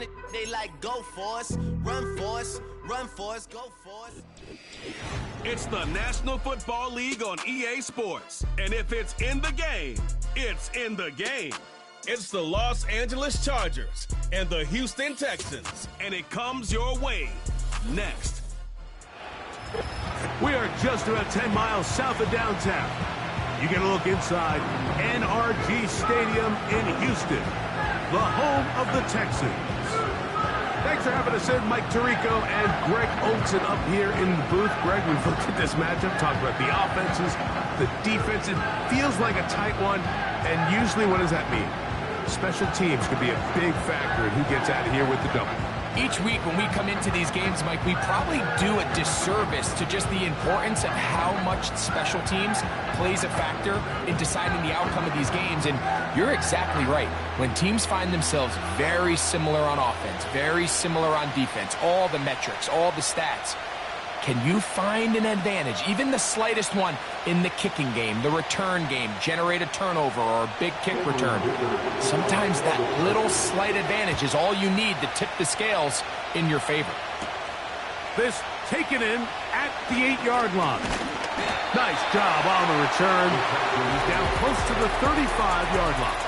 running, they like go for us, run for us, run for us, go for us. It's the National Football League on EA Sports. And if it's in the game, it's in the game. It's the Los Angeles Chargers and the Houston Texans. And it comes your way next. We are just about 10 miles south of downtown. You get a look inside NRG Stadium in Houston, the home of the Texans. Thanks for having us in, Mike Tirico and Greg Olson up here in the booth. Greg, we've looked at this matchup, talked about the offenses, the defense. It feels like a tight one, and usually what does that mean? Special teams could be a big factor in who gets out of here with the double. Each week when we come into these games, Mike, we probably do a disservice to just the importance of how much special teams plays a factor in deciding the outcome of these games. And you're exactly right. When teams find themselves very similar on offense, very similar on defense, all the metrics, all the stats, can you find an advantage, even the slightest one, in the kicking game, the return game, generate a turnover or a big kick return? Sometimes that little slight advantage is all you need to tip the scales in your favor. This taken in at the 8-yard line. Nice job on the return. He's down close to the 35-yard line.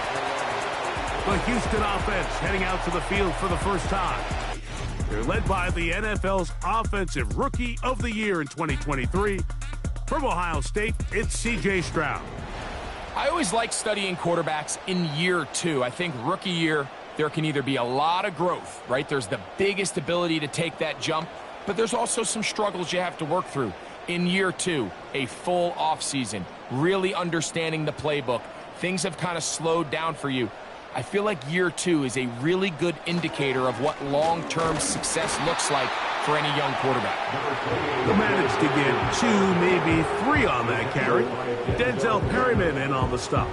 The Houston offense heading out to the field for the first time. They're led by the NFL's Offensive Rookie of the Year in 2023. From Ohio State, it's C.J. Stroud. I always like studying quarterbacks in year two. I think rookie year, there can either be a lot of growth, right? There's the biggest ability to take that jump, but there's also some struggles you have to work through. In year two, a full offseason, really understanding the playbook. Things have kind of slowed down for you. I feel like year two is a really good indicator of what long-term success looks like for any young quarterback. He'll manage to get 2, maybe 3 on that carry. Denzel Perryman in on the stop.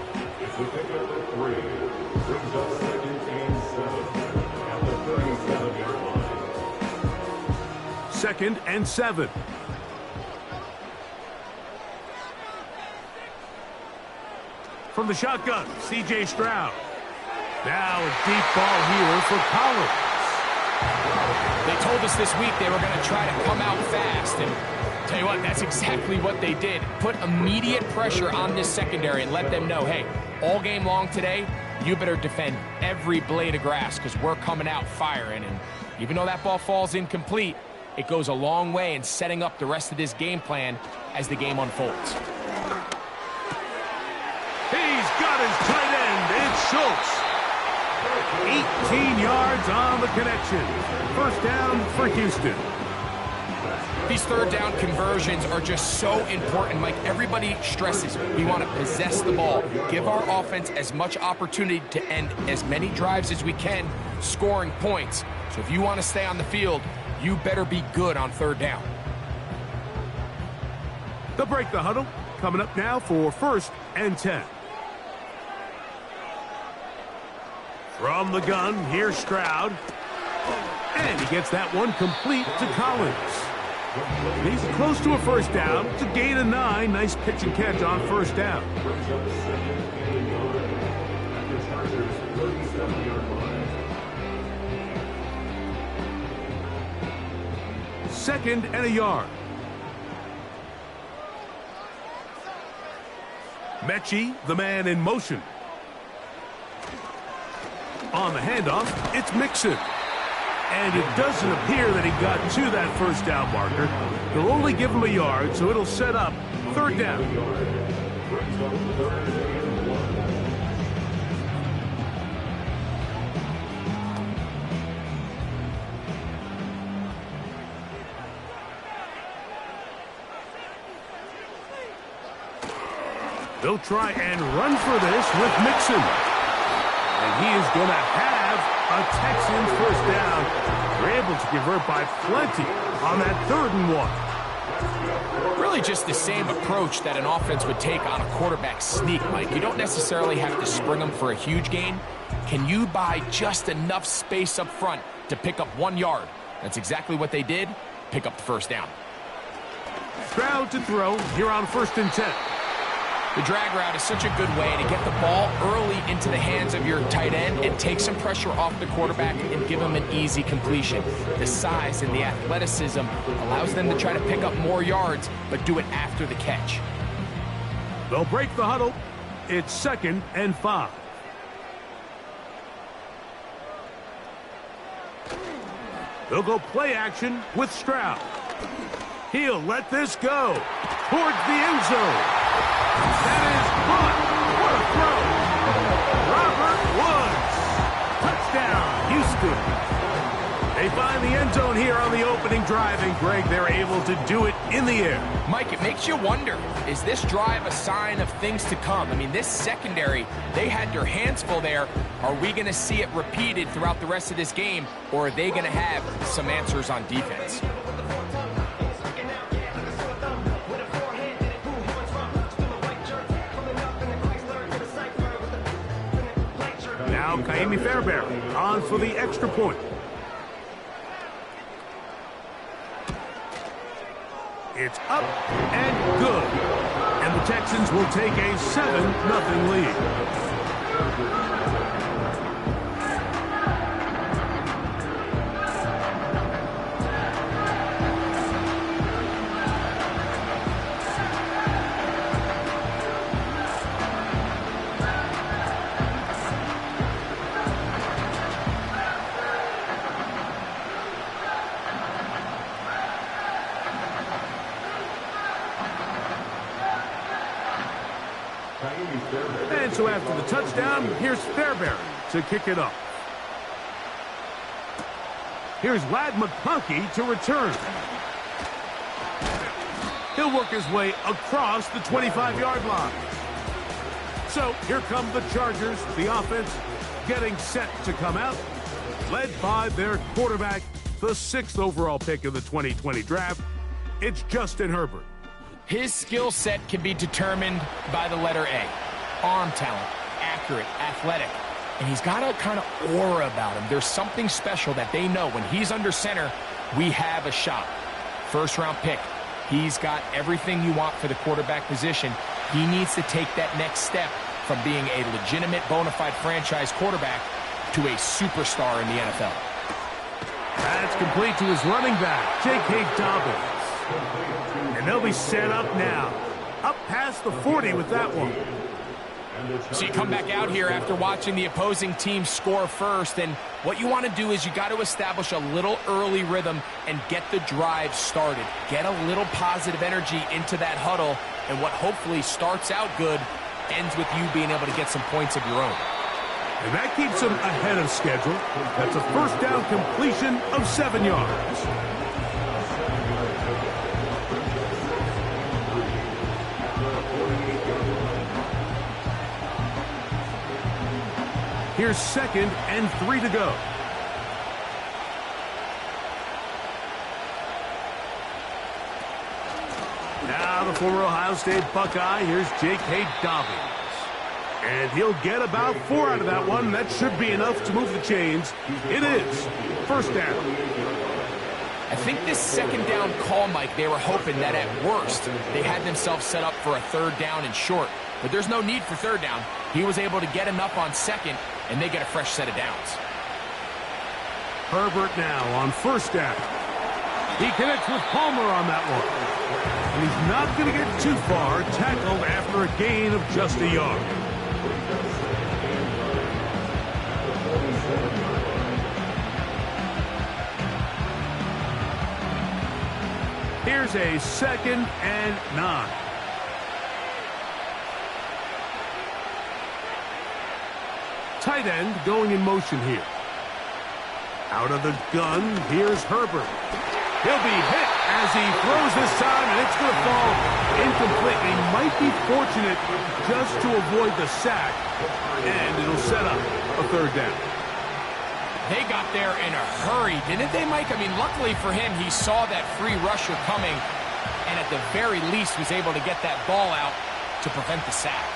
Second and 7. From the shotgun, C.J. Stroud. Now a deep ball here for Collins. They told us this week they were going to try to come out fast, and tell you what, that's exactly what they did. Put immediate pressure on this secondary and let them know, hey, all game long today, you better defend every blade of grass because we're coming out firing. And even though that ball falls incomplete, it goes a long way in setting up the rest of this game plan as the game unfolds. He's got his tight end. It's Schultz. 18 yards on the connection. First down for Houston. These third down conversions are just so important, Mike. Everybody stresses we want to possess the ball, give our offense as much opportunity to end as many drives as we can, scoring points. So if you want to stay on the field, you better be good on third down. They'll break the huddle. Coming up now for 1st and 10. From the gun, here's Stroud. And he gets that one complete to Collins. He's close to a first down. It's a gain of 9. Nice pitch and catch on first down. Second and a yard. Mechie, the man in motion. On the handoff, it's Mixon. And it doesn't appear that he got to that first down marker. They'll only give him a yard, so it'll set up third down. They'll try and run for this with Mixon. And he is going to have a Texans first down. They're able to convert by plenty on that 3rd and 1. Really just the same approach that an offense would take on a quarterback sneak, Mike. You don't necessarily have to spring them for a huge gain. Can you buy just enough space up front to pick up 1 yard? That's exactly what they did. Pick up the first down. Stroud to throw here on 1st and 10. The drag route is such a good way to get the ball early into the hands of your tight end and take some pressure off the quarterback and give him an easy completion. The size and the athleticism allows them to try to pick up more yards, but do it after the catch. They'll break the huddle. It's 2nd and 5. They'll go play action with Stroud. He'll let this go towards the end zone. That is caught. What a throw. Robert Woods. Touchdown, Houston. They find the end zone here on the opening drive, and Greg, they're able to do it in the air. Mike, it makes you wonder, is this drive a sign of things to come? I mean, this secondary, they had their hands full there. Are we going to see it repeated throughout the rest of this game, or are they going to have some answers on defense? Now Kaimi Fairbairn on for the extra point. It's up and good. And the Texans will take a 7-0 lead. And so after the touchdown, here's Fairbairn to kick it off. Here's Ladd McConkey to return. He'll work his way across the 25-yard line. So here come the Chargers, the offense getting set to come out, led by their quarterback, the 6th overall pick of the 2020 draft. It's Justin Herbert. His skill set can be determined by the letter A. Arm talent, accurate, athletic, and he's got a kind of aura about him. There's something special that they know when he's under center, we have a shot. First-round pick. He's got everything you want for the quarterback position. He needs to take that next step from being a legitimate, bona fide franchise quarterback to a superstar in the NFL. That's complete to his running back, J.K. Dobbins. And they'll be set up now. Up past the 40 with that one. So you come back out here after watching the opposing team score first, and what you want to do is you got to establish a little early rhythm and get the drive started. Get a little positive energy into that huddle, and what hopefully starts out good ends with you being able to get some points of your own. And that keeps them ahead of schedule. That's a first down completion of 7 yards. Here's 2nd and 3 to go. Now the former Ohio State Buckeye, here's J.K. Dobbins. And he'll get about 4 out of that one. That should be enough to move the chains. It is. First down. I think this second down call, Mike, they were hoping that at worst they had themselves set up for a 3rd down and short. But there's no need for 3rd down. He was able to get enough on 2nd, and they get a fresh set of downs. Herbert now on 1st down. He connects with Palmer on that one. And he's not going to get too far, tackled after a gain of just a yard. Here's a 2nd and 9. Tight end going in motion here. Out of the gun, here's Herbert. He'll be hit as he throws this time, and it's going to fall incomplete. He might be fortunate just to avoid the sack, and it'll set up a 3rd down. They got there in a hurry, didn't they, Mike? I mean, luckily for him, he saw that free rusher coming, and at the very least was able to get that ball out to prevent the sack.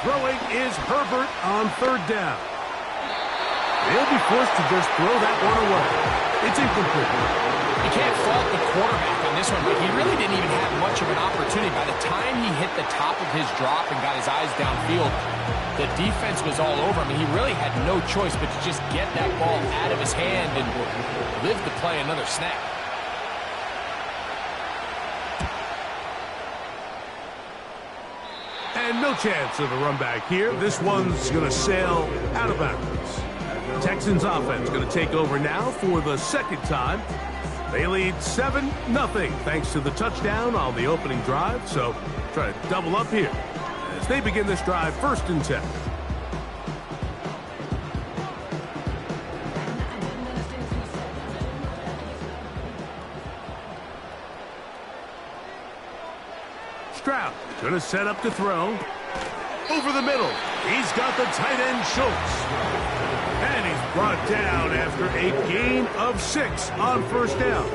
Throwing is Herbert on 3rd down. They'll be forced to just throw that one away. It's incomplete. You can't fault the quarterback on this one, but he really didn't even have much of an opportunity. By the time he hit the top of his drop and got his eyes downfield, the defense was all over him. He really had no choice but to just get that ball out of his hand and live to play another snap. And no chance of a run back here. This one's going to sail out of bounds. Texans offense going to take over now for the second time. They lead 7-0 thanks to the touchdown on the opening drive. So try to double up here as they begin this drive 1st and 10. Stroud going to set up to throw. Over the middle. He's got the tight end Schultz. And he's brought down after a gain of 6 on 1st down.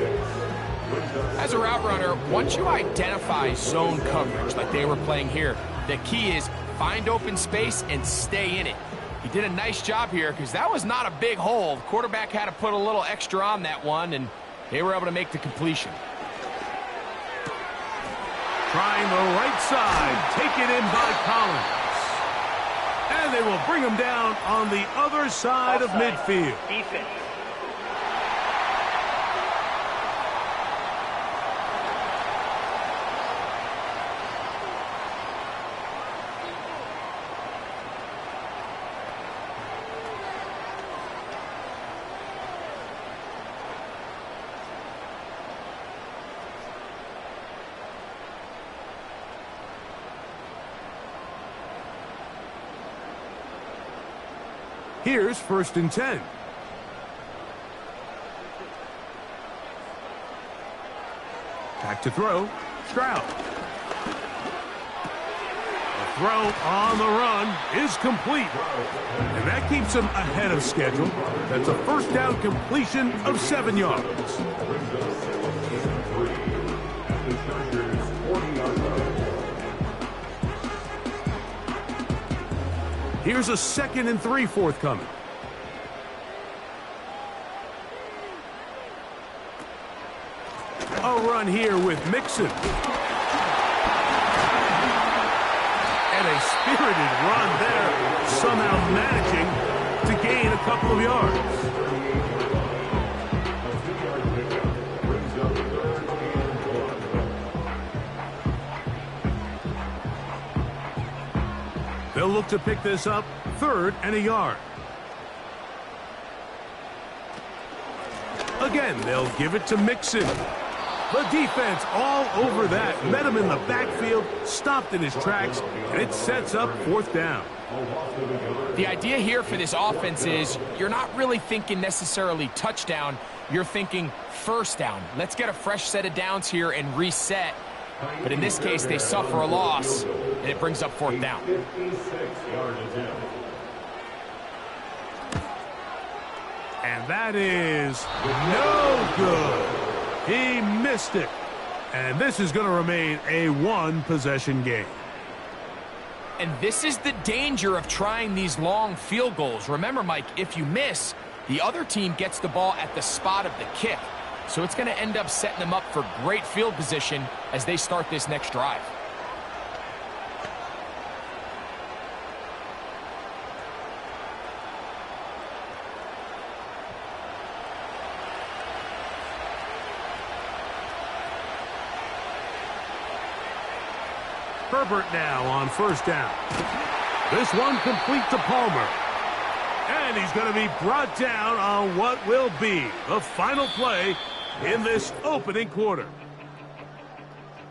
As a route runner, once you identify zone coverage like they were playing here, the key is find open space and stay in it. He did a nice job here because that was not a big hole. The quarterback had to put a little extra on that one, and they were able to make the completion. Trying the right side, taken in by Collins. And they will bring him down on the other side of midfield. Defense. Here's 1st and 10. Back to throw. Stroud. The throw on the run is complete. And that keeps him ahead of schedule. That's a 1st down completion of 7 yards. Here's a 2nd and 3 forthcoming. A run here with Mixon. And a spirited run there, somehow managing to gain a couple of yards. They'll look to pick this up 3rd and a yard. Again, they'll give it to Mixon. The defense all over that. Met him in the backfield, stopped in his tracks, and it sets up 4th down. The idea here for this offense is you're not really thinking necessarily touchdown. You're thinking 1st down. Let's get a fresh set of downs here and reset. But in this case, they suffer a loss, and it brings up 4th down. And that is no good. He missed it. And this is going to remain a 1-possession game. And this is the danger of trying these long field goals. Remember, Mike, if you miss, the other team gets the ball at the spot of the kick. So it's going to end up setting them up for great field position as they start this next drive. Herbert now on 1st down. This one complete to Palmer. And he's going to be brought down on what will be the final play in this opening quarter.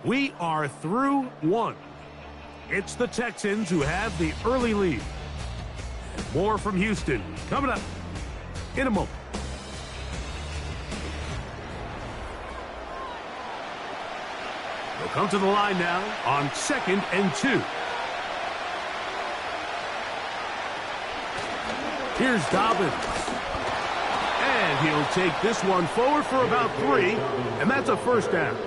We are through 1. It's the Texans who have the early lead. More from Houston coming up in a moment. They'll come to the line now on 2nd and 2. Here's Dobbins. And he'll take this one forward for about 3, and that's a 1st down.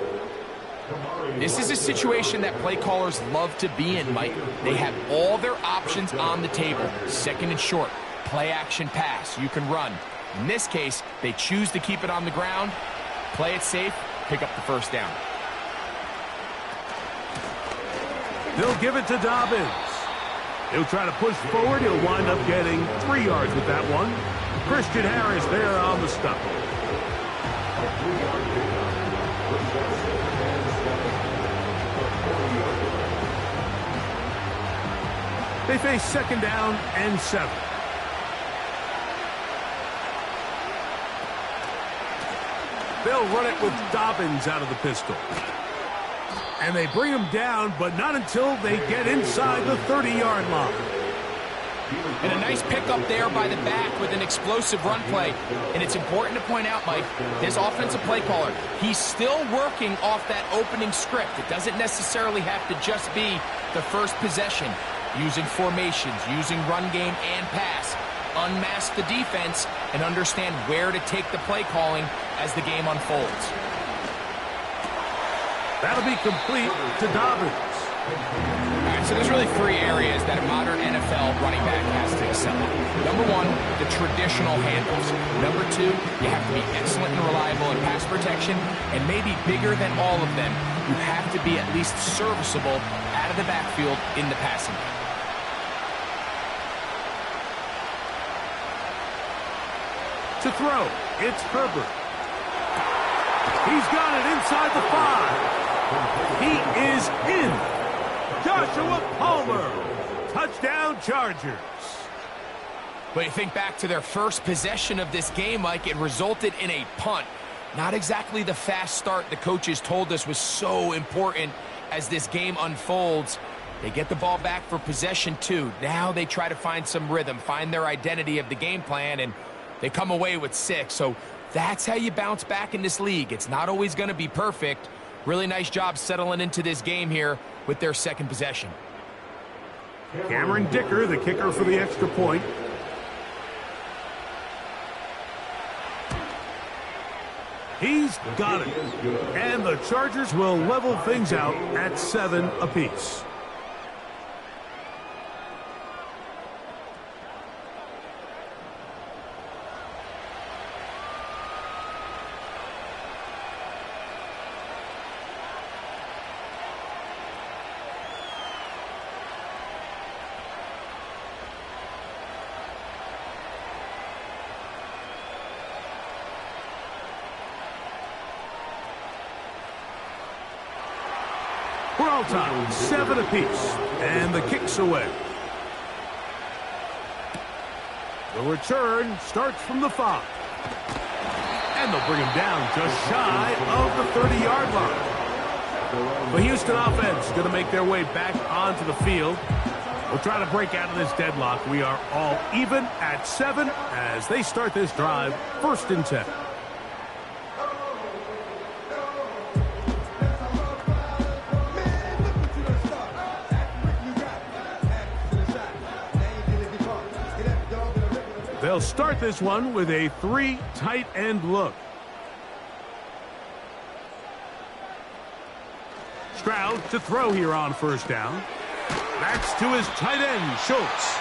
This is a situation that play callers love to be in, Mike. They have all their options on the table. 2nd and short. play action pass. You can run. In this case, they choose to keep it on the ground, play it safe, pick up the first down. They'll give it to Dobbins. He'll try to push forward. He'll wind up getting 3 yards with that one. Christian Harris there on the stop. They face 2nd down and 7. They'll run it with Dobbins out of the pistol. And they bring him down, but not until they get inside the 30-yard line. And a nice pickup there by the back with an explosive run play. And it's important to point out, Mike, this offensive play caller, he's still working off that opening script. It doesn't necessarily have to just be the first possession. Using formations, using run game and pass. Unmask the defense and understand where to take the play calling as the game unfolds. That'll be complete to Dobbins. All right, so there's really 3 areas that a modern NFL running back has to excel at. Number 1, the traditional handles. Number 2, you have to be excellent and reliable in pass protection. And maybe bigger than all of them, you have to be at least serviceable out of the backfield in the passing game. To throw, it's Herbert. He's got it inside the 5. He is in. Joshua Palmer. Touchdown, Chargers. But you think back to their first possession of this game, Mike, it resulted in a punt. Not exactly the fast start the coaches told us was so important as this game unfolds. They get the ball back for possession 2. Now they try to find some rhythm, find their identity of the game plan, and they come away with 6. So that's how you bounce back in this league. It's not always going to be perfect. Really nice job settling into this game here with their 2nd possession. Cameron Dicker, the kicker for the extra point. He's got it. And the Chargers will level things out at 7 apiece. We're all time, 7 apiece, and the kick's away. The return starts from the 5. And they'll bring him down just shy of the 30-yard line. The Houston offense going to make their way back onto the field. We'll try to break out of this deadlock. We are all even at 7 as they start this drive, 1st and 10. They'll start this one with a 3 tight end look. Stroud to throw here on 1st down. That's to his tight end, Schultz.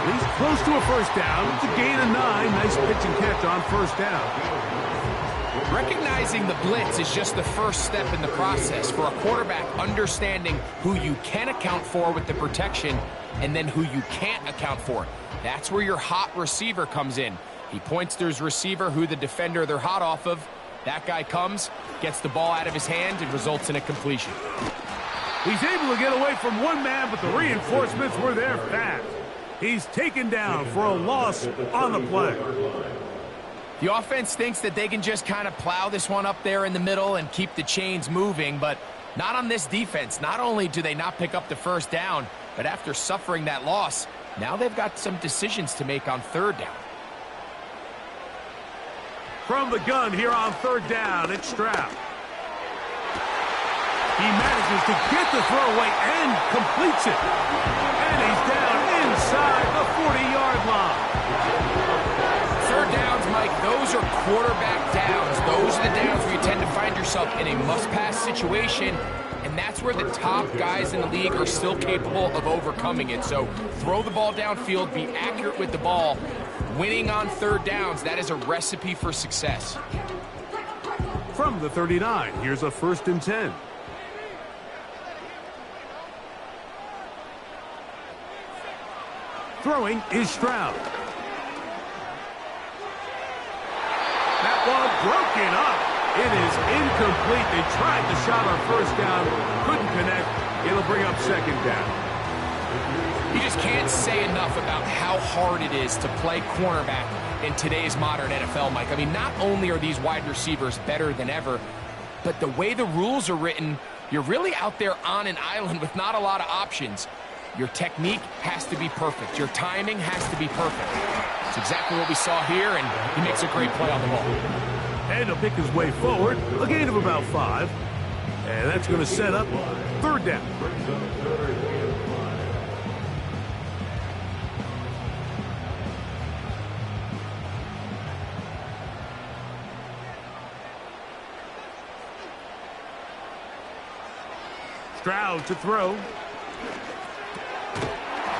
He's close to a 1st down. It's a gain of 9. Nice pitch and catch on 1st down. Recognizing the blitz is just the first step in the process for a quarterback, understanding who you can account for with the protection and then who you can't account for. That's where your hot receiver comes in. He points to his receiver, who the defender they're hot off of. That guy comes, gets the ball out of his hand, and results in a completion. He's able to get away from one man, but the reinforcements were there fast. He's taken down for a loss on the play. The offense thinks that they can just kind of plow this one up there in the middle and keep the chains moving, but not on this defense. Not only do they not pick up the 1st down, but after suffering that loss, now they've got some decisions to make on 3rd down. From the gun here on 3rd down, it's Stroud. He manages to get the throw away and completes it. And he's down inside the 40-yard line. 3rd downs, Mike, those are quarterback downs. Those are the downs where you tend to find yourself in a must-pass situation, and that's where the top guys in the league are still capable of overcoming it. So throw the ball downfield, be accurate with the ball. Winning on third downs, that is a recipe for success. From the 39, here's a 1st and 10. Throwing is Stroud. That one broken up. It is incomplete. They tried the shot on 1st down, couldn't connect. It'll bring up 2nd down. You just can't say enough about how hard it is to play cornerback in today's modern NFL, Mike. I mean, not only are these wide receivers better than ever, but the way the rules are written, you're really out there on an island with not a lot of options. Your technique has to be perfect. Your timing has to be perfect. It's exactly what we saw here, and he makes a great play on the ball. And he'll pick his way forward, a gain of about 5. And that's going to set up 3rd down. Stroud to throw.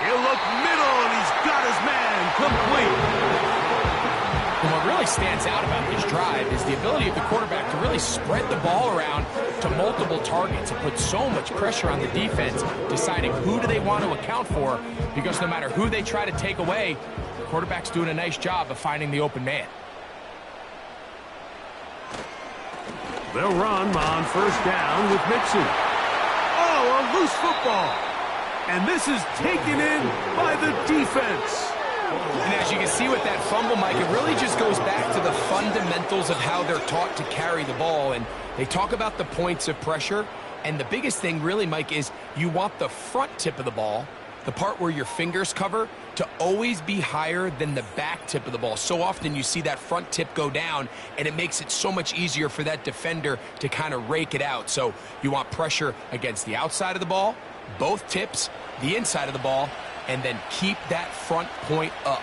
He'll look middle, and he's got his man complete. And what really stands out about this drive is the ability of the quarterback to really spread the ball around to multiple targets and put so much pressure on the defense, deciding who do they want to account for, because no matter who they try to take away, the quarterback's doing a nice job of finding the open man. They'll run on 1st down with Mixon. Oh, a loose football. And this is taken in by the defense. And as you can see with that fumble, Mike, it really just goes back to the fundamentals of how they're taught to carry the ball. And they talk about the points of pressure. And the biggest thing really, Mike, is you want the front tip of the ball, the part where your fingers cover, to always be higher than the back tip of the ball. So often you see that front tip go down, and it makes it so much easier for that defender to kind of rake it out. So you want pressure against the outside of the ball, both tips, the inside of the ball, and then keep that front point up.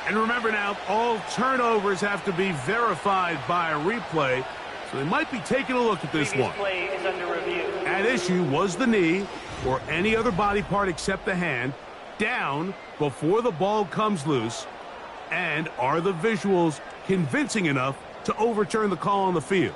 And remember now, all turnovers have to be verified by a replay, so they might be taking a look at this one. Play is under review. At issue was the knee or any other body part except the hand down before the ball comes loose, and are the visuals convincing enough to overturn the call on the field?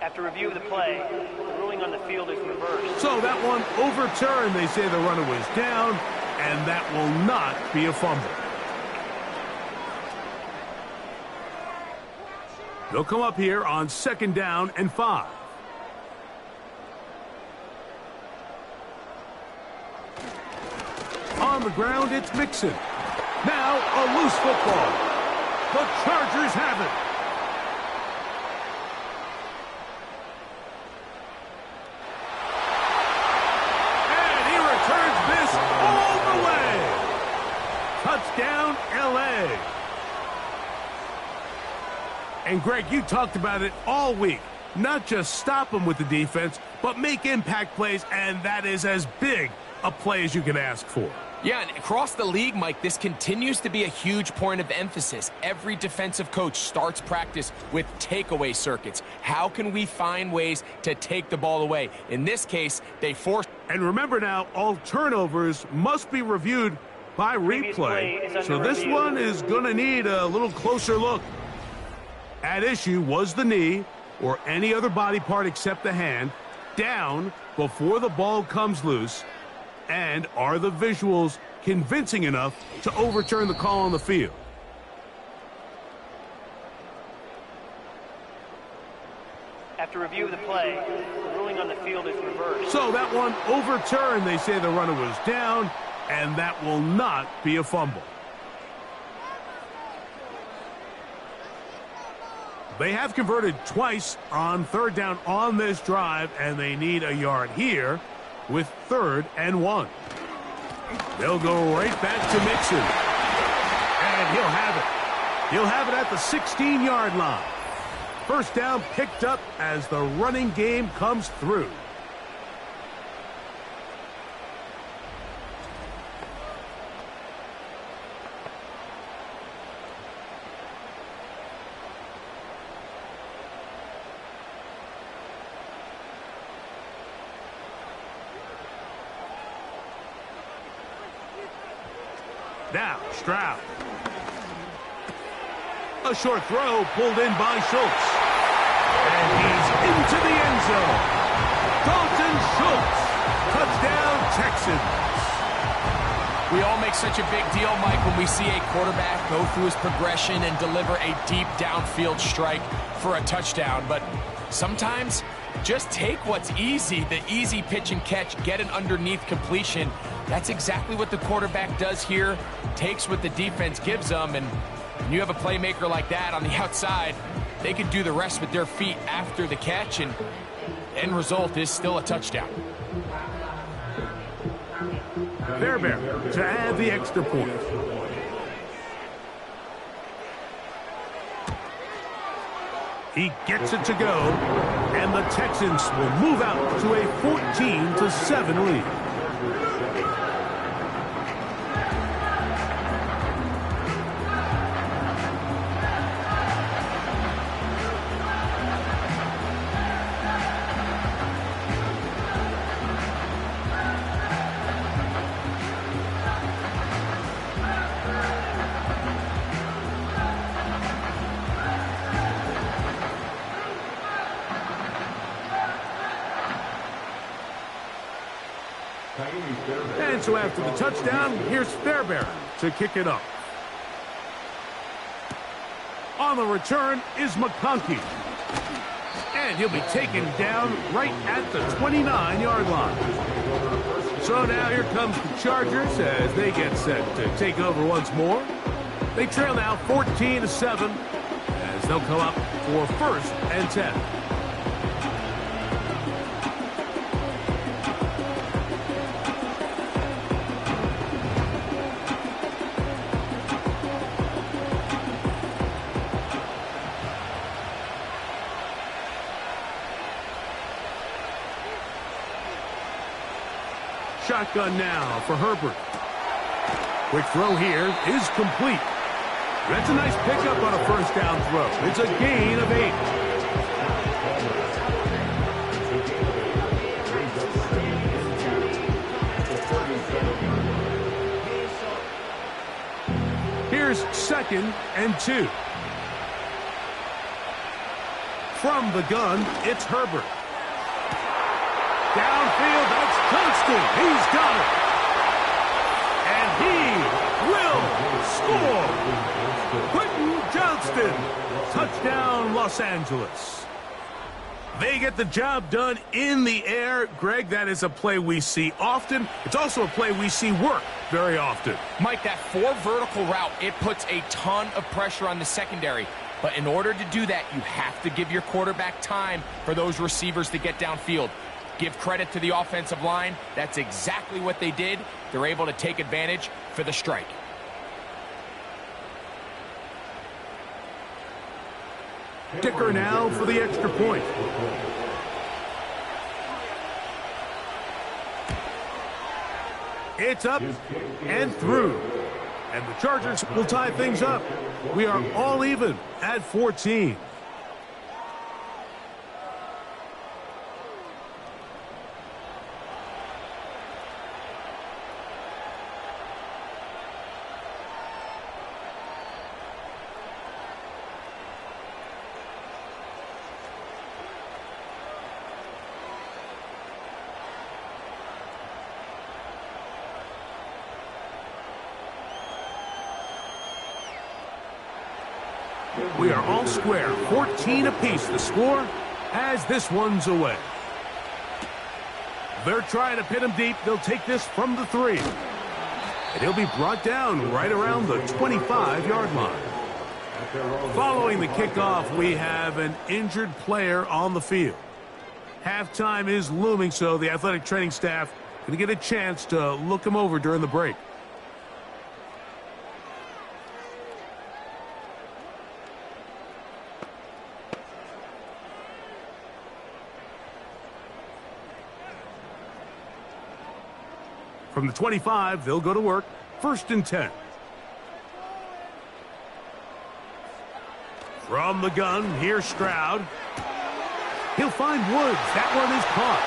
After review of the play, the ruling on the field is reversed. So that one overturned. They say the runner was down, and that will not be a fumble. They'll come up here on 2nd down and 5. On the ground, it's Mixon. Now a loose football. The Chargers have it. And he returns this all the way. Touchdown, L.A. And, Greg, you talked about it all week. Not just stop them with the defense, but make impact plays, and that is as big a play as you can ask for. Yeah, and across the league, Mike, this continues to be a huge point of emphasis. Every defensive coach starts practice with takeaway circuits. How can we find ways to take the ball away? In this case, they force. And remember now, all turnovers must be reviewed by replay. So this one is going to need a little closer look. At issue was the knee or any other body part except the hand down before the ball comes loose, and are the visuals convincing enough to overturn the call on the field? After review of the play, the ruling on the field is reversed. So that one overturned. They say the runner was down, and that will not be a fumble. They have converted twice on 3rd down on this drive, and they need a yard here with 3rd and 1. They'll go right back to Mixon. And he'll have it. He'll have it at the 16-yard line. 1st down picked up as the running game comes through. Now, Stroud. A short throw pulled in by Schultz. And he's into the end zone. Dalton Schultz. Touchdown, Texans. We all make such a big deal, Mike, when we see a quarterback go through his progression and deliver a deep downfield strike for a touchdown. But sometimes, just take what's easy, the easy pitch and catch, get an underneath completion. That's exactly what the quarterback does here, takes what the defense gives them, and when you have a playmaker like that on the outside, they can do the rest with their feet after the catch, and the end result is still a touchdown. Fairbairn to add the extra point. He gets it to go, and the Texans will move out to a 14-7 lead. And so after the touchdown, here's Fairbairn to kick it up. On the return is McConkey. And he'll be taken down right at the 29-yard line. So now here comes the Chargers as they get set to take over once more. They trail now 14-7 as they'll come up for 1st and 10. Shotgun now for Herbert. Quick throw here is complete. That's a nice pickup on a first down throw. It's a gain of 8. Here's 2nd and 2. From the gun, it's Herbert. Downfield, that's Johnston. He's got it. And he will score. Quentin Johnston. Touchdown, Los Angeles. They get the job done in the air. Greg, that is a play we see often. It's also a play we see work very often. Mike, that 4 vertical route, it puts a ton of pressure on the secondary. But in order to do that, you have to give your quarterback time for those receivers to get downfield. Give credit to the offensive line. That's exactly what they did. They're able to take advantage for the strike. Kicker now for the extra point. It's up and through. And the Chargers will tie things up. We are all even at 14. We are all square, 14 apiece the score as this one's away. They're trying to pin him deep. They'll take this from the 3. And he'll be brought down right around the 25-yard line. Following the kickoff, we have an injured player on the field. Halftime is looming, so the athletic training staff going to get a chance to look him over during the break. From the 25, they'll go to work. 1st and 10. From the gun, here's Stroud. He'll find Woods. That one is caught.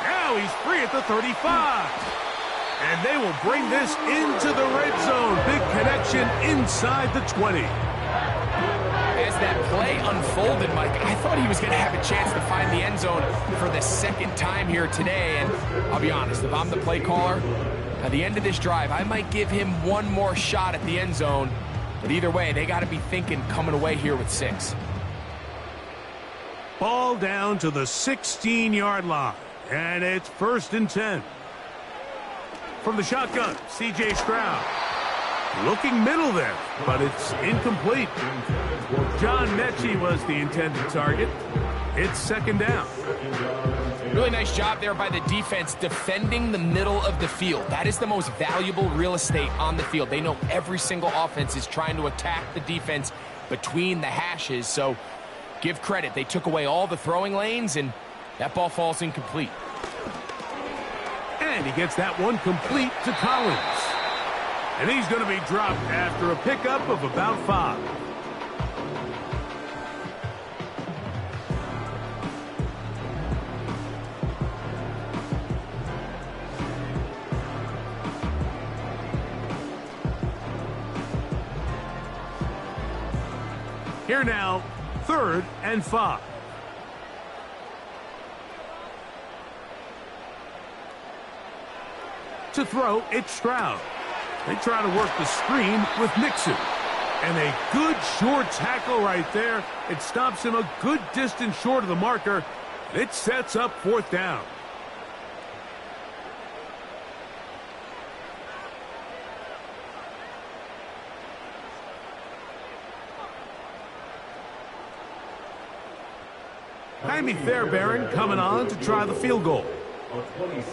Now he's free at the 35. And they will bring this into the red zone. Big connection inside the 20. As that play unfolded, Mike, I thought he was going to have a chance to find the end zone for the second time here today. And I'll be honest, if I'm the play caller, at the end of this drive, I might give him one more shot at the end zone. But either way, they got to be thinking coming away here with 6. Ball down to the 16-yard line. And it's 1st and 10. From the shotgun, C.J. Stroud. Looking middle there, but it's incomplete. John Mechie was the intended target. It's 2nd down. Really nice job there by the defense defending the middle of the field. That is the most valuable real estate on the field. They know every single offense is trying to attack the defense between the hashes, so give credit. They took away all the throwing lanes, and that ball falls incomplete. And he gets that one complete to Collins. And he's going to be dropped after a pickup of about 5. Here now, 3rd and 5. To throw, it's Stroud. They try to work the screen with Mixon. And a good short tackle right there. It stops him a good distance short of the marker. It sets up 4th down. Jaime Fairbairn coming on to try the field goal.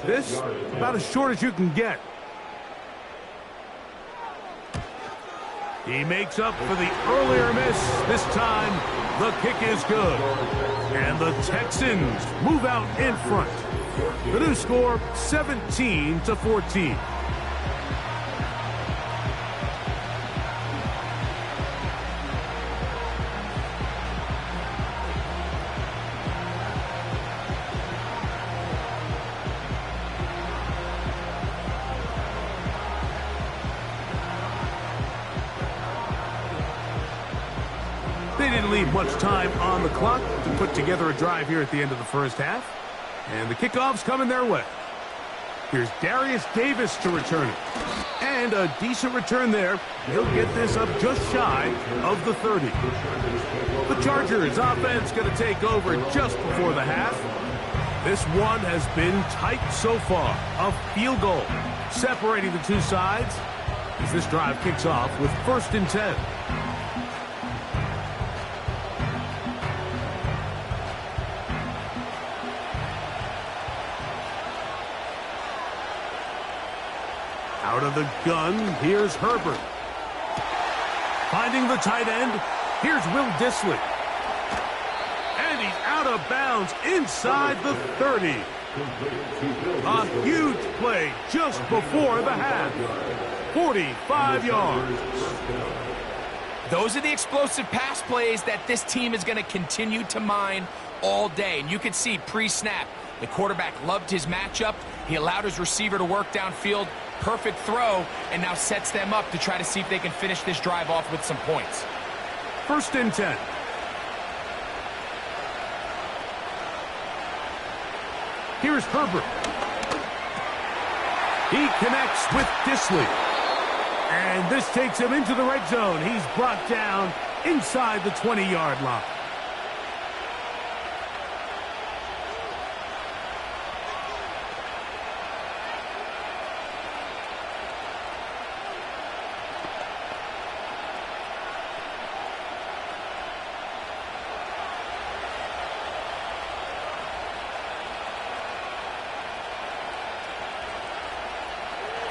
This, about as short as you can get. He makes up for the earlier miss. This time, the kick is good. And the Texans move out in front. The new score, 17-14. They didn't leave much time on the clock to put together a drive here at the end of the first half. And the kickoff's coming their way. Here's Darius Davis to return it. And a decent return there. He'll get this up just shy of the 30. The Chargers offense going to take over just before the half. This one has been tight so far. A field goal separating the two sides as this drive kicks off with 1st and 10. Out of the gun, here's Herbert. Finding the tight end, here's Will Dissly. And he's out of bounds inside the 30. A huge play just before the half. 45 yards. Those are the explosive pass plays that this team is going to continue to mine all day. And you can see pre-snap, the quarterback loved his matchup. He allowed his receiver to work downfield. Perfect throw, and now sets them up to try to see if they can finish this drive off with some points. 1st and 10. Here's Herbert. He connects with Dissly. And this takes him into the red zone. He's brought down inside the 20-yard line.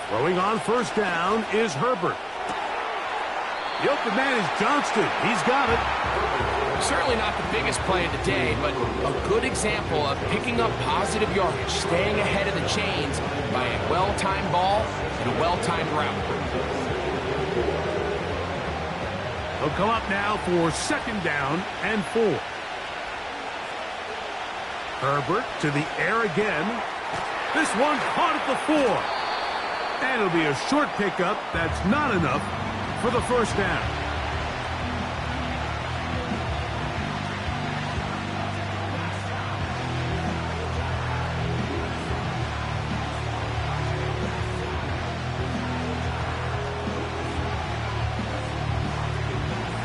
Throwing on 1st down is Herbert. The open man is Johnston. He's got it. Certainly not the biggest play of the day, but a good example of picking up positive yardage, staying ahead of the chains by a well-timed ball and a well-timed route. He'll come up now for 2nd down and 4. Herbert to the air again. This one caught at the 4. And it'll be a short pickup. That's not enough for the first down.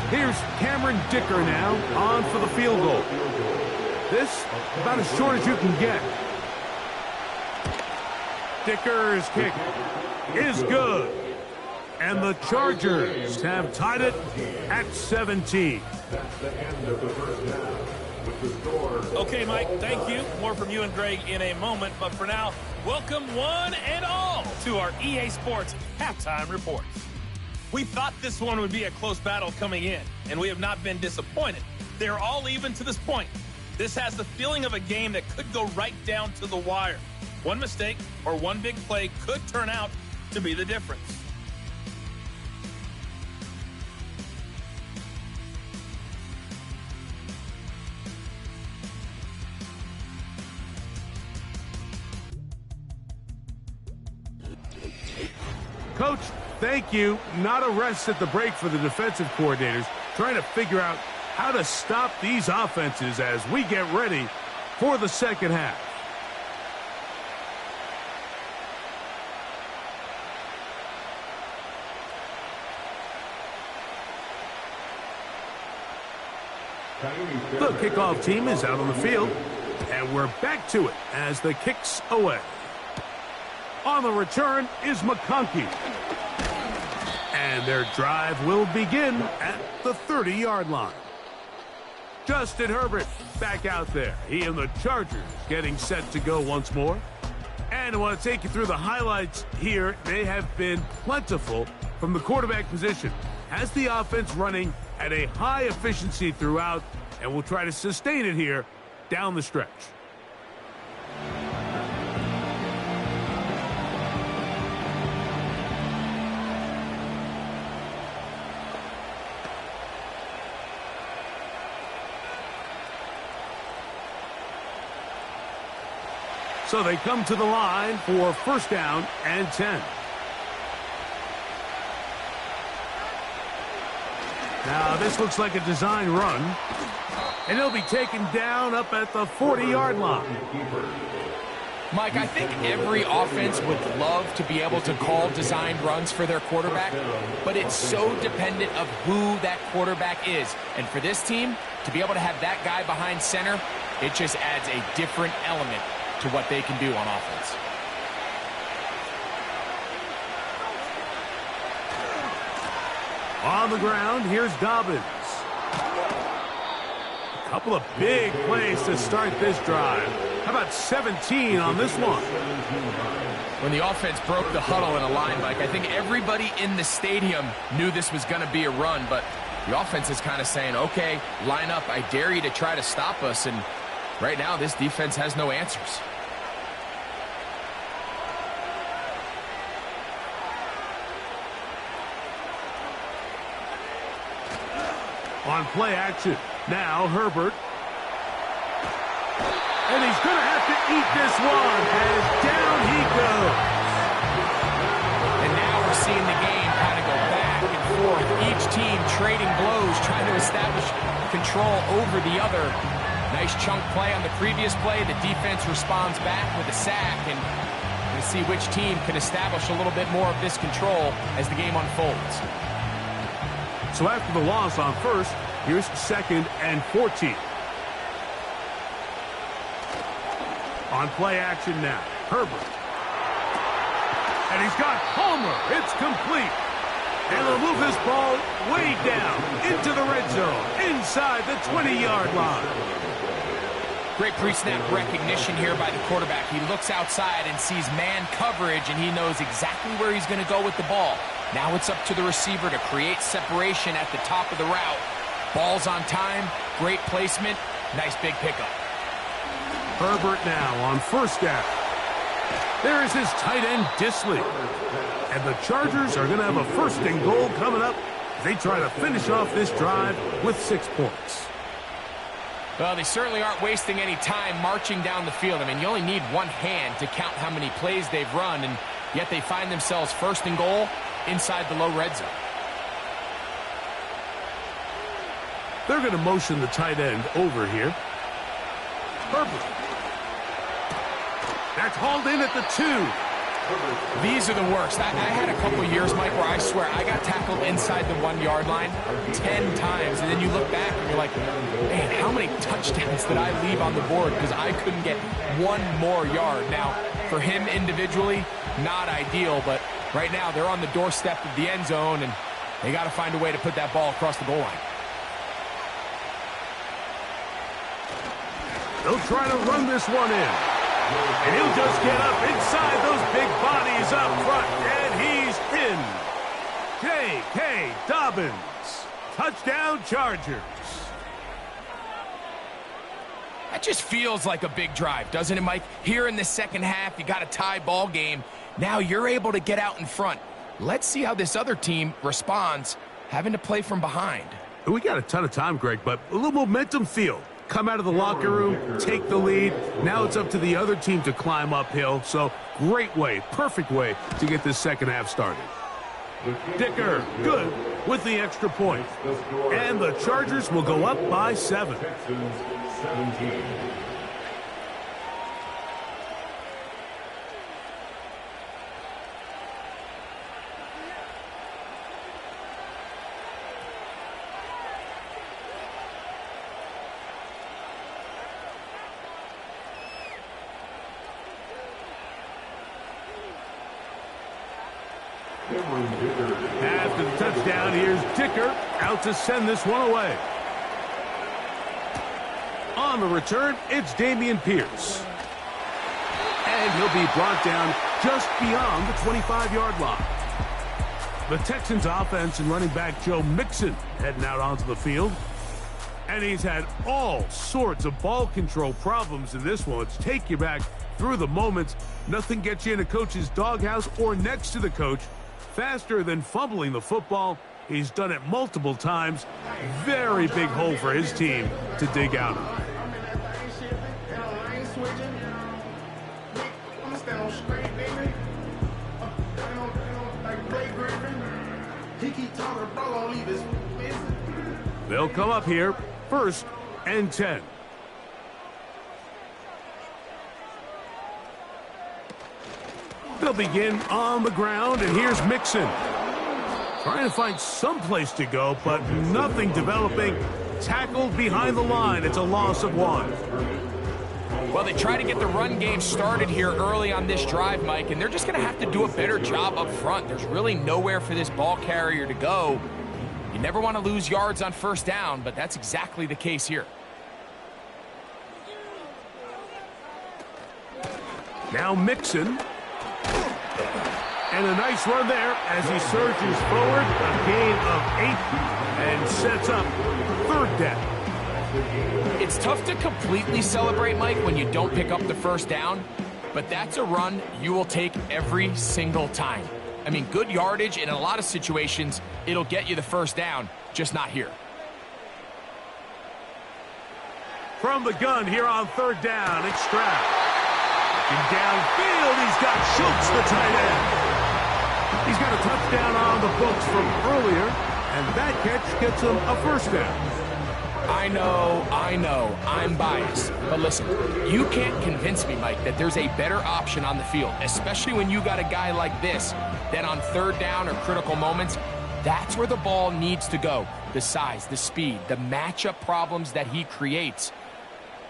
Here's Cameron Dicker now on for the field goal. This about as short as you can get. Dicker's kick is good. And the Chargers have tied it at 17. Okay, Mike, thank you. More from you and Greg in a moment. But for now, welcome one and all to our EA Sports Halftime Report. We thought this one would be a close battle coming in, and we have not been disappointed. They're all even to this point. This has the feeling of a game that could go right down to the wire. One mistake or one big play could turn out to be the difference. Coach, thank you. Not a rest at the break for the defensive coordinators, trying to figure out how to stop these offenses as we get ready for the second half. The kickoff team is out on the field, and we're back to it as the kick's away. On the return is McConkey. And their drive will begin at the 30-yard line. Justin Herbert back out there. He and the Chargers getting set to go once more. And I want to take you through the highlights here. They have been plentiful from the quarterback position. Has the offense running at a high efficiency throughout, and we'll try to sustain it here down the stretch. So they come to the line for first down and 10. Now this looks like a design run, and he'll be taken down up at the 40-yard line. Mike, I think every offense would love to be able to call designed runs for their quarterback, but it's so dependent of who that quarterback is. And for this team, to be able to have that guy behind center, it just adds a different element to what they can do on offense. On the ground, here's Dobbins. A couple of big plays to start this drive. How about 17 on this one? When the offense broke the huddle in a line, Mike, I think everybody in the stadium knew this was going to be a run, but the offense is kind of saying, okay, line up, I dare you to try to stop us, and right now this defense has no answers. On play action, now Herbert. And he's going to have to eat this one, as down he goes. And now we're seeing the game kind of go back and forth. Each team trading blows, trying to establish control over the other. Nice chunk play on the previous play. The defense responds back with a sack, and we'll see which team can establish a little bit more of this control as the game unfolds. So after the loss on first, here's second and 14. On play action now, Herbert. And he's got Palmer. It's complete. And they'll move this ball way down into the red zone, inside the 20-yard line. Great pre-snap recognition here by the quarterback. He looks outside and sees man coverage, and he knows exactly where he's going to go with the ball. Now it's up to the receiver to create separation at the top of the route. Ball's on time, great placement, nice big pickup. Herbert now on first down. There is his tight end, Disley. And the Chargers are going to have a first and goal coming up as they try to finish off this drive with 6 points. Well, they certainly aren't wasting any time marching down the field. I mean, you only need one hand to count how many plays they've run, and yet they find themselves first and goal inside the low red zone. They're going to motion the tight end over here. Herbert. That's hauled in at the 2. These are the worst. I had a couple years, Mike, where I swear I got tackled inside the 1-yard line 10 times, and then you look back and you're like, man, how many touchdowns did I leave on the board because I couldn't get one more yard? Now, for him individually, not ideal, but right now they're on the doorstep of the end zone, and they got to find a way to put that ball across the goal line. They'll try to run this one in. And he'll just get up inside those big bodies up front, and he's in. J.K. Dobbins. Touchdown, Chargers. That just feels like a big drive, doesn't it, Mike? Here in the second half, you got a tie ball game. Now you're able to get out in front. Let's see how this other team responds, having to play from behind. We got a ton of time, Greg, but a little momentum feel. Come out of the locker room, take the lead. Now it's up to the other team to climb uphill. So great way, perfect way to get this second half started. Dicker, good with the extra point. And the Chargers will go up by 7. After the touchdown, here's Dicker out to send this one away. On the return, it's Dameon Pierce. And he'll be brought down just beyond the 25-yard line. The Texans offense and running back Joe Mixon heading out onto the field. And he's had all sorts of ball control problems in this one. Let's take you back through the moments. Nothing gets you in a coach's doghouse or next to the coach faster than fumbling the football. He's done it multiple times. Very big hole for his team to dig out of. They'll come up here, 1st and 10. They'll begin on the ground, and here's Mixon. Trying to find some place to go, but nothing developing. Tackled behind the line. It's a loss of 1. Well, they try to get the run game started here early on this drive, Mike, and they're just going to have to do a better job up front. There's really nowhere for this ball carrier to go. You never want to lose yards on 1st down, but that's exactly the case here. Now Mixon. And a nice run there as he surges forward. A gain of 8 and sets up 3rd down. It's tough to completely celebrate, Mike, when you don't pick up the 1st down, but that's a run you will take every single time. I mean, good yardage, and in a lot of situations, it'll get you the 1st down, just not here. From the gun here on 3rd down, it's Stroud. Looking downfield, he's got Schultz, the tight end. He's got a touchdown on the books from earlier, and that catch gets him a 1st down. I know, I'm biased. But listen, you can't convince me, Mike, that there's a better option on the field, especially when you got a guy like this, that on 3rd down or critical moments, that's where the ball needs to go. The size, the speed, the matchup problems that he creates.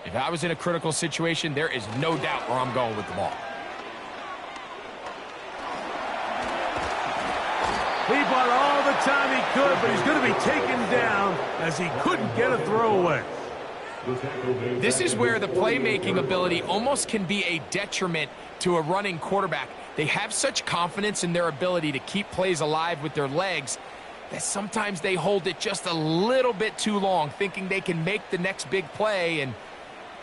If I was in a critical situation, there is no doubt where I'm going with the ball. He bought all the time he could, but he's going to be taken down as he couldn't get a throwaway. This is where the playmaking ability almost can be a detriment to a running quarterback. They have such confidence in their ability to keep plays alive with their legs that sometimes they hold it just a little bit too long, thinking they can make the next big play. And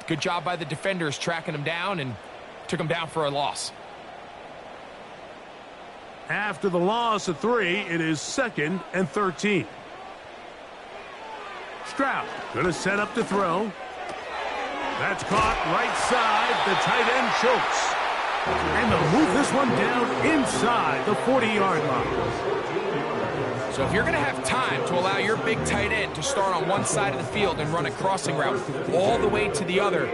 good job by the defenders tracking him down and took him down for a loss. After the loss of 3, it is 2nd and 13. Stroud going to set up to throw. That's caught right side, the tight end Schultz. And they'll move this one down inside the 40-yard line. So if you're going to have time to allow your big tight end to start on one side of the field and run a crossing route all the way to the other,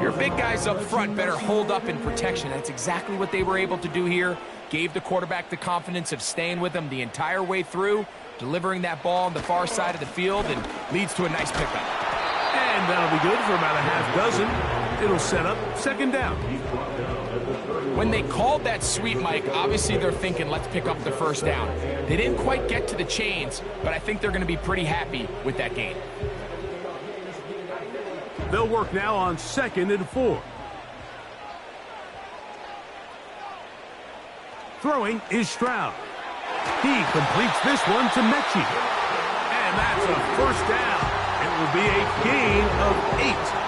your big guys up front better hold up in protection. That's exactly what they were able to do here. Gave the quarterback the confidence of staying with him the entire way through, delivering that ball on the far side of the field, and leads to a nice pickup. And that'll be good for about a half dozen. It'll set up second down. When they called that sweep, Mike, obviously they're thinking, let's pick up the first down. They didn't quite get to the chains, but I think they're going to be pretty happy with that gain. They'll work now on 2nd and 4. Throwing is Stroud. He completes this one to Mechie. And that's a first down. It will be a gain of 8.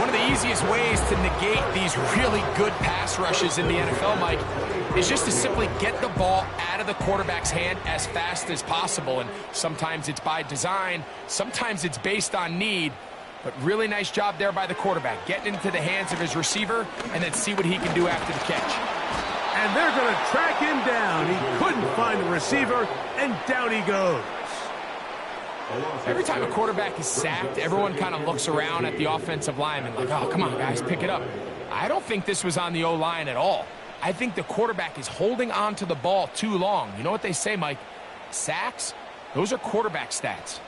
One of the easiest ways to negate these really good pass rushes in the NFL, Mike, is just to simply get the ball out of the quarterback's hand as fast as possible. And sometimes it's by design, sometimes it's based on need. But really nice job there by the quarterback, getting into the hands of his receiver and then see what he can do after the catch. And they're going to track him down. He couldn't find the receiver, and down he goes. Every time a quarterback is sacked, everyone kind of looks around at the offensive lineman like, oh, come on, guys, pick it up. I don't think this was on the O-line at all. I think the quarterback is holding on to the ball too long. You know what they say, Mike? Sacks, those are quarterback stats.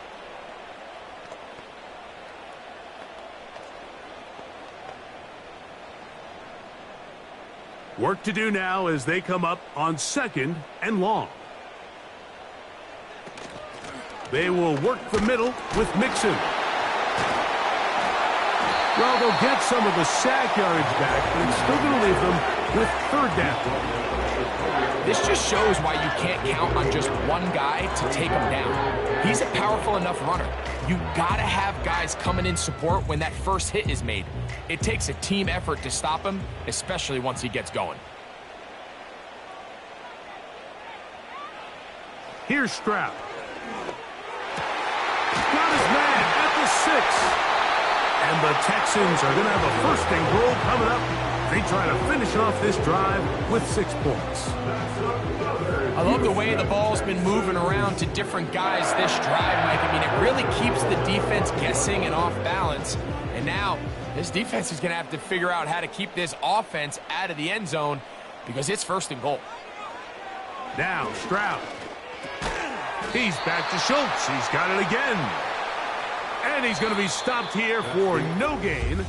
Work to do now as they come up on 2nd and long. They will work the middle with Mixon. Well, they'll get some of the sack yardage back, but it's still going to leave them with 3rd down. This just shows why you can't count on just one guy to take him down. He's a powerful enough runner. You got to have guys coming in support when that first hit is made. It takes a team effort to stop him, especially once he gets going. Here's Stroud. Got his man at the 6. And the Texans are going to have a 1st and goal coming up. They try to finish off this drive with 6 points. I love the way the ball's been moving around to different guys this drive, Mike. I mean, it really keeps the defense guessing and off balance. And now, this defense is going to have to figure out how to keep this offense out of the end zone because it's 1st and goal. Now, Stroud. He's back to Schultz. He's got it again. And he's going to be stopped here for no gain.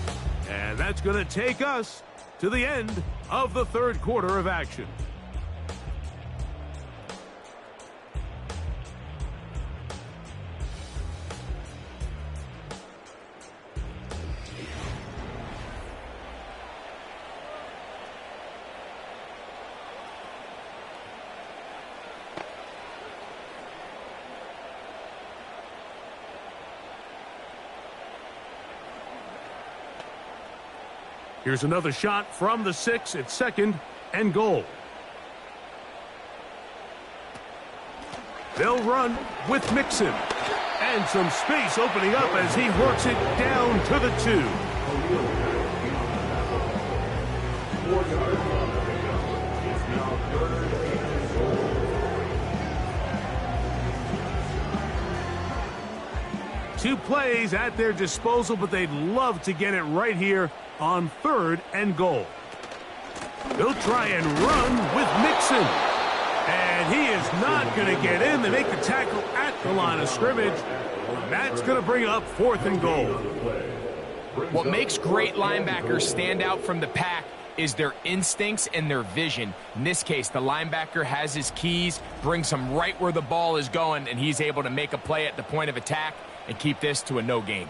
And that's going to take us to the end of the 3rd quarter of action. Here's another shot from the 6 at 2nd and goal. They'll run with Mixon. And some space opening up as he works it down to the 2. Two plays at their disposal, but they'd love to get it right here on 3rd and goal. They'll try and run with Mixon. And he is not going to get in. They make the tackle at the line of scrimmage. And that's going to bring up 4th and goal. What makes great linebackers stand out from the pack is their instincts and their vision. In this case, the linebacker has his keys, brings him right where the ball is going, and he's able to make a play at the point of attack and keep this to a no gain.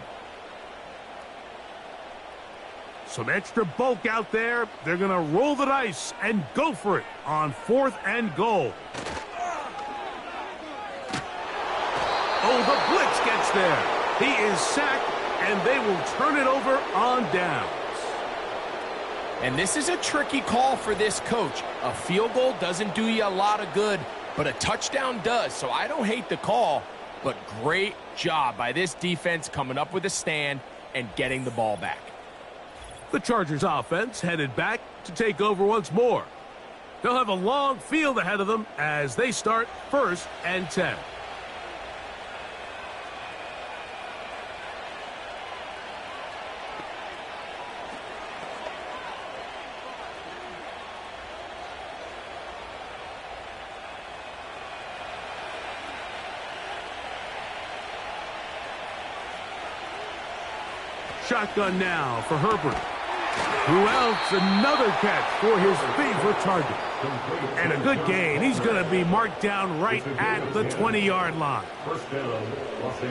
Some extra bulk out there. They're going to roll the dice and go for it on 4th and goal. Oh, the blitz gets there. He is sacked, and they will turn it over on downs. And this is a tricky call for this coach. A field goal doesn't do you a lot of good, but a touchdown does. So I don't hate the call, but great job by this defense coming up with a stand and getting the ball back. The Chargers offense headed back to take over once more. They'll have a long field ahead of them as they start 1st and 10. Shotgun now for Herbert. Who else? Another catch for his favorite target. And a good gain. He's going to be marked down right at the 20-yard line.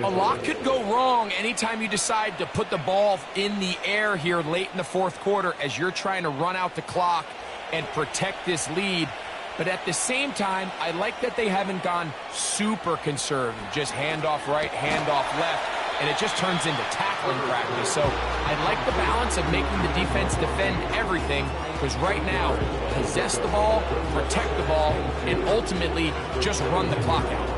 A lot could go wrong anytime you decide to put the ball in the air here late in the 4th quarter as you're trying to run out the clock and protect this lead. But at the same time, I like that they haven't gone super conservative. Just handoff right, handoff left. And it just turns into tackling practice. So I like the balance of making the defense defend everything, because right now, possess the ball, protect the ball, and ultimately just run the clock out.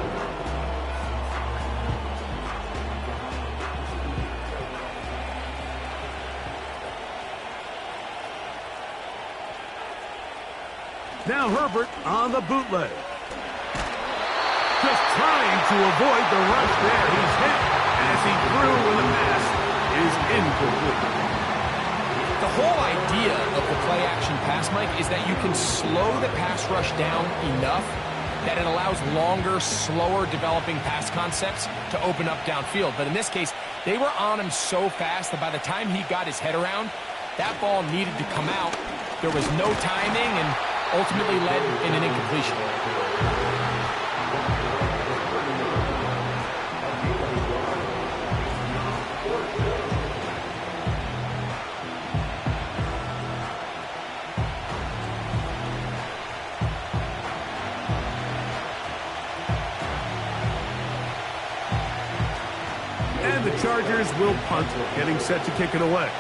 Now Herbert on the bootleg. Just trying to avoid the rush there. He's hit as he threw when the pass is incomplete. The whole idea of the play-action pass, Mike, is that you can slow the pass rush down enough that it allows longer, slower developing pass concepts to open up downfield. But in this case, they were on him so fast that by the time he got his head around, that ball needed to come out. There was no timing and ultimately led in an incompletion. And the Chargers will punt, getting set to kick it away,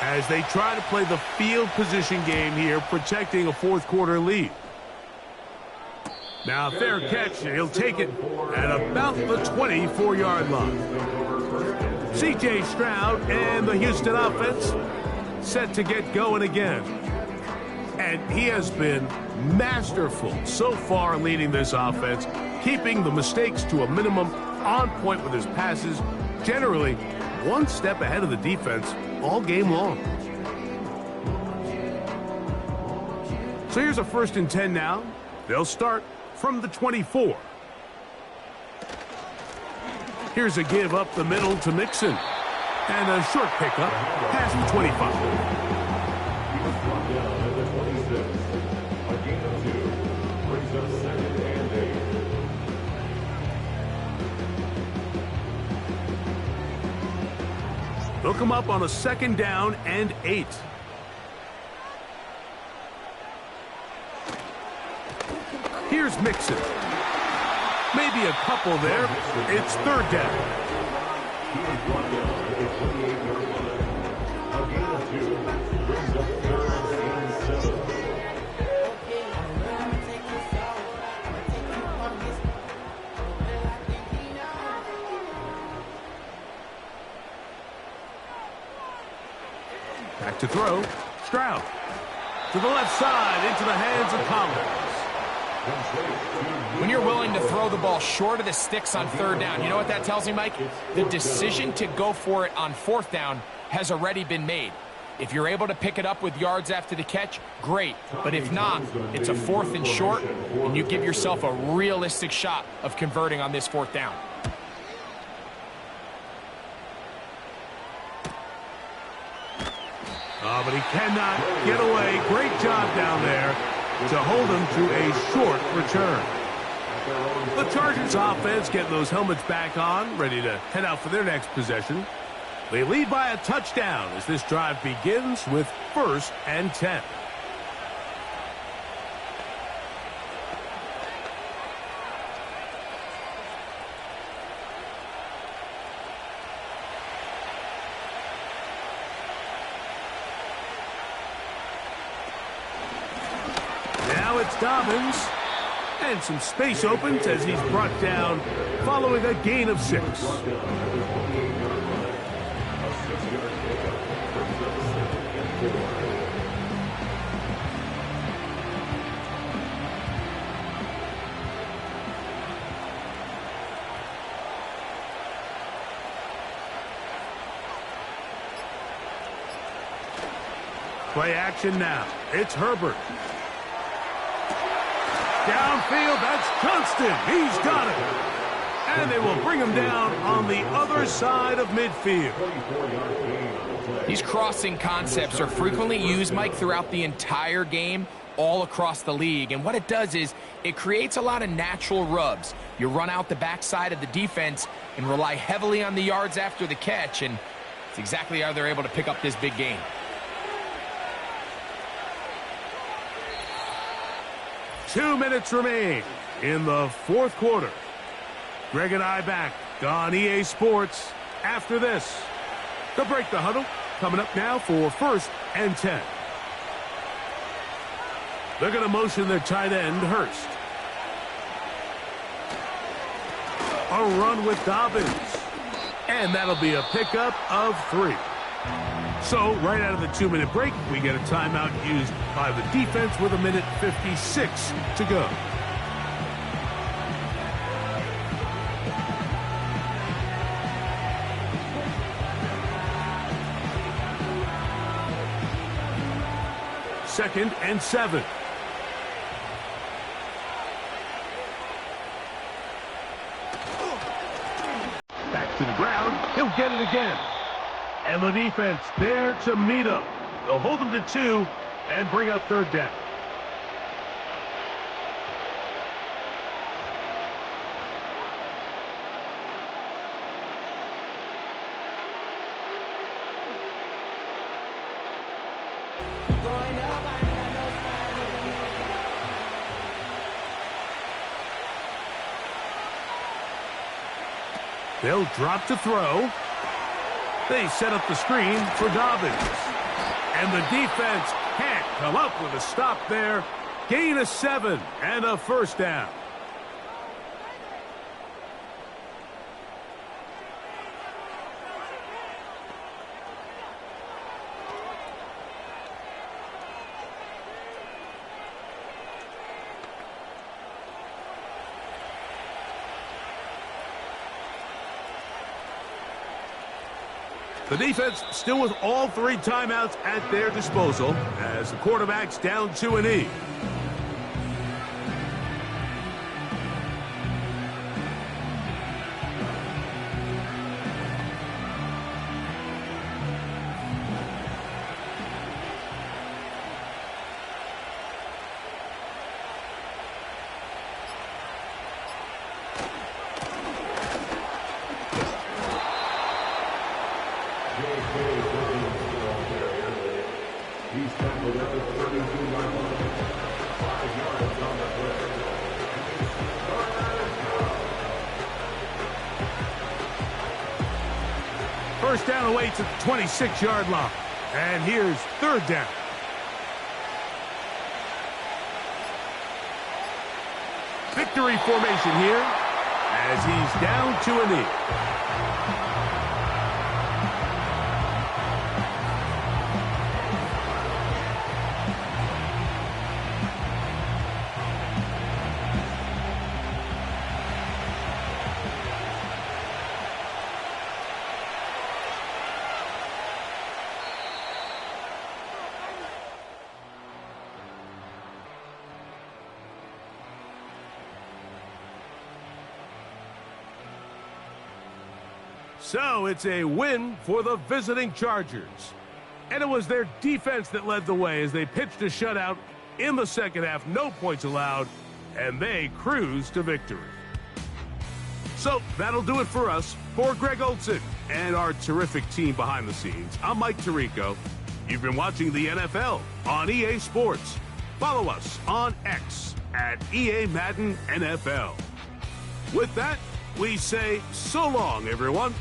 as they try to play the field position game here, protecting a 4th quarter lead. Now fair catch, and he'll take it at about the 24-yard line. C.J. Stroud and the Houston offense set to get going again. And he has been masterful so far leading this offense, keeping the mistakes to a minimum, on point with his passes, generally one step ahead of the defense all game long. So here's a 1st and 10 now. They'll start from the 24. Here's a give up the middle to Mixon. And a short pickup past the 25. They'll come up on a 2nd down and 8. Here's Mixon. Maybe a couple there. It's 3rd down. Back to throw. Stroud. To the left side, into the hands of Collins. When you're willing to throw the ball short of the sticks on 3rd down, you know what that tells me, Mike? The decision to go for it on 4th down has already been made. If you're able to pick it up with yards after the catch, great. But if not, it's a 4th and short, and you give yourself a realistic shot of converting on this 4th down. Oh, but he cannot get away. Great job down there to hold him to a short return. The Chargers offense getting those helmets back on, ready to head out for their next possession. They lead by a touchdown as this drive begins with 1st and 10. Now it's Dobbins. And some space opens as he's brought down following a gain of 6. Play action now. It's Herbert. Downfield, that's Johnston. He's got it. And they will bring him down on the other side of midfield. These crossing concepts are frequently used, Mike, throughout the entire game, all across the league. And what it does is it creates a lot of natural rubs. You run out the backside of the defense and rely heavily on the yards after the catch, and it's exactly how they're able to pick up this big game. Two minutes remain in the fourth quarter. Greg and I back on EA Sports after this. To break the huddle, coming up now for 1st and 10. They're going to motion their tight end, Hurst. A run with Dobbins. And that'll be a pickup of 3. So, right out of the 2-minute break, we get a timeout used by the defense with 1:56 to go. Second and 7. Back to the ground. He'll get it again. And the defense there to meet him. They'll hold him to 2 and bring up 3rd down. They'll drop to throw. They set up the screen for Dobbins. And the defense can't come up with a stop there. Gain of 7 and a 1st down. The defense still with all 3 timeouts at their disposal as the quarterback's down to an knee. First down awaits at the 26-yard line. And here's 3rd down. Victory formation here as he's down to a knee. So it's a win for the visiting Chargers. And it was their defense that led the way as they pitched a shutout in the second half. No points allowed, and they cruised to victory. So that'll do it for us. For Greg Olson and our terrific team behind the scenes, I'm Mike Tirico. You've been watching the NFL on EA Sports. Follow us on X at EA Madden NFL. With that, we say so long, everyone.